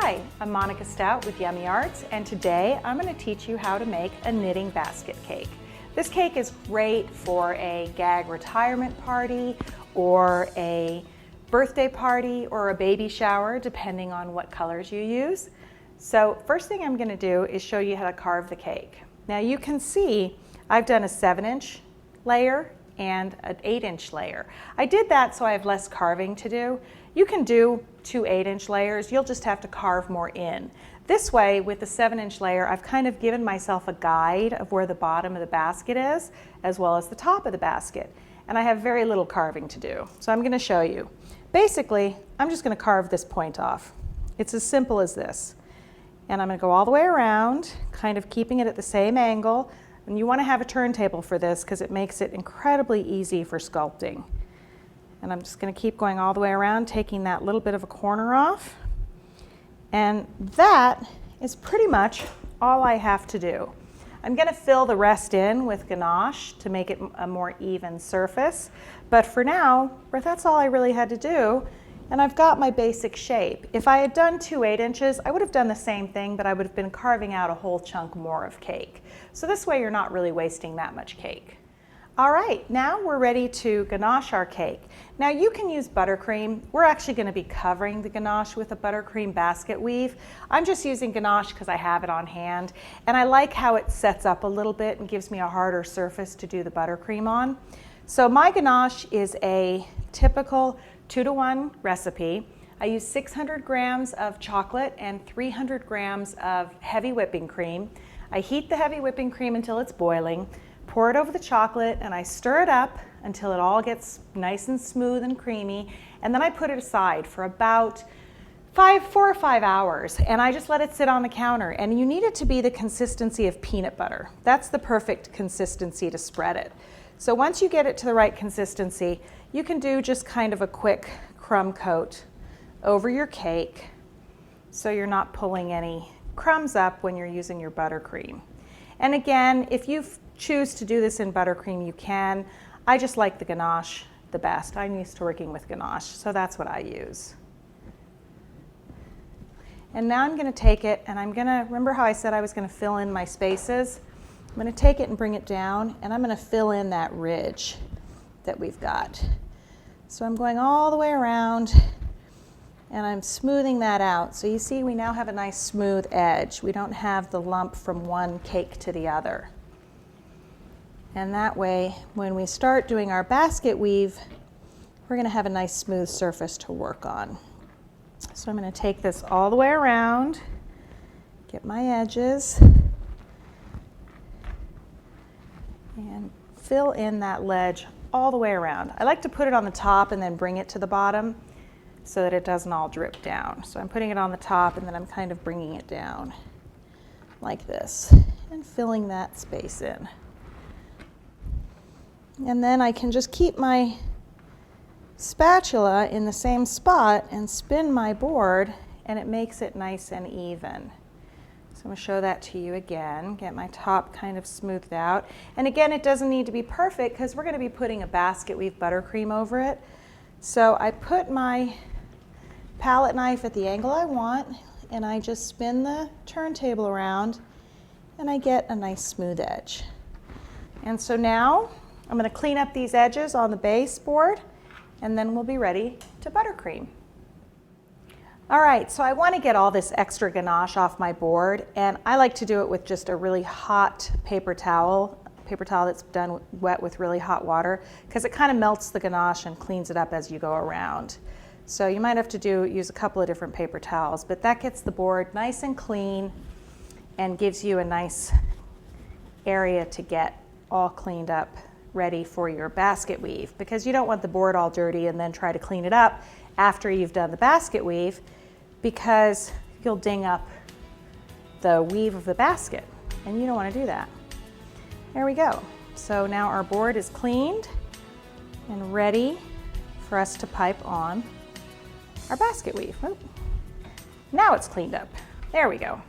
Hi, I'm Monika Stout with YummyArts, and today I'm going to teach you how to make a knitting basket cake. This cake is great for a gag retirement party or a birthday party or a baby shower, depending on what colors you use. So first thing I'm going to do is show you how to carve the cake. Now you can see I've done a 7-inch layer and an 8-inch layer. I did that so I have less carving to do. You can do 2 8-inch layers, you'll just have to carve more in. This way, with the 7-inch layer, I've kind of given myself a guide of where the bottom of the basket is, as well as the top of the basket. And I have very little carving to do. So I'm going to show you. Basically, I'm just going to carve this point off. It's as simple as this. And I'm going to go all the way around, kind of keeping it at the same angle. And you want to have a turntable for this because it makes it incredibly easy for sculpting. And I'm just going to keep going all the way around, taking that little bit of a corner off. And that is pretty much all I have to do. I'm going to fill the rest in with ganache to make it a more even surface. But for now, that's all I really had to do. And I've got my basic shape. If I had done 2 8-inches, I would have done the same thing, but I would have been carving out a whole chunk more of cake. So this way you're not really wasting that much cake. All right, now we're ready to ganache our cake. Now you can use buttercream. We're actually going to be covering the ganache with a buttercream basket weave. I'm just using ganache because I have it on hand, and I like how it sets up a little bit and gives me a harder surface to do the buttercream on. So my ganache is a typical 2-to-1 recipe. I use 600 grams of chocolate and 300 grams of heavy whipping cream. I heat the heavy whipping cream until it's boiling, pour it over the chocolate, and I stir it up until it all gets nice and smooth and creamy, and then I put it aside for about 4 or 5 hours, and I just let it sit on the counter. And you need it to be the consistency of peanut butter. That's the perfect consistency to spread it. So once you get it to the right consistency, you can do just kind of a quick crumb coat over your cake so you're not pulling any crumbs up when you're using your buttercream. And again, if you choose to do this in buttercream, you can. I just like the ganache the best. I'm used to working with ganache, so that's what I use. And now I'm going to take it, and I'm going to, remember how I said I was going to fill in my spaces? I'm going to take it and bring it down, and I'm going to fill in that ridge that we've got. So I'm going all the way around, and I'm smoothing that out. So you see we now have a nice smooth edge. We don't have the lump from one cake to the other. And that way, when we start doing our basket weave, we're going to have a nice smooth surface to work on. So I'm going to take this all the way around, get my edges, and fill in that ledge all the way around. I like to put it on the top and then bring it to the bottom so that it doesn't all drip down. So I'm putting it on the top and then I'm kind of bringing it down like this and filling that space in. And then I can just keep my spatula in the same spot and spin my board, and it makes it nice and even. So I'm going to show that to you again, get my top kind of smoothed out. And again, it doesn't need to be perfect because we're going to be putting a basket weave buttercream over it. So I put my palette knife at the angle I want, and I just spin the turntable around, and I get a nice smooth edge. And so now I'm going to clean up these edges on the base board, and then we'll be ready to buttercream. All right, so I want to get all this extra ganache off my board, and I like to do it with just a really hot paper towel that's done wet with really hot water, because it kind of melts the ganache and cleans it up as you go around. So you might have to use a couple of different paper towels, but that gets the board nice and clean and gives you a nice area to get all cleaned up, ready for your basket weave, because you don't want the board all dirty and then try to clean it up after you've done the basket weave, because you'll ding up the weave of the basket, and you don't want to do that. There we go. So now our board is cleaned and ready for us to pipe on our basket weave. Now it's cleaned up. There we go.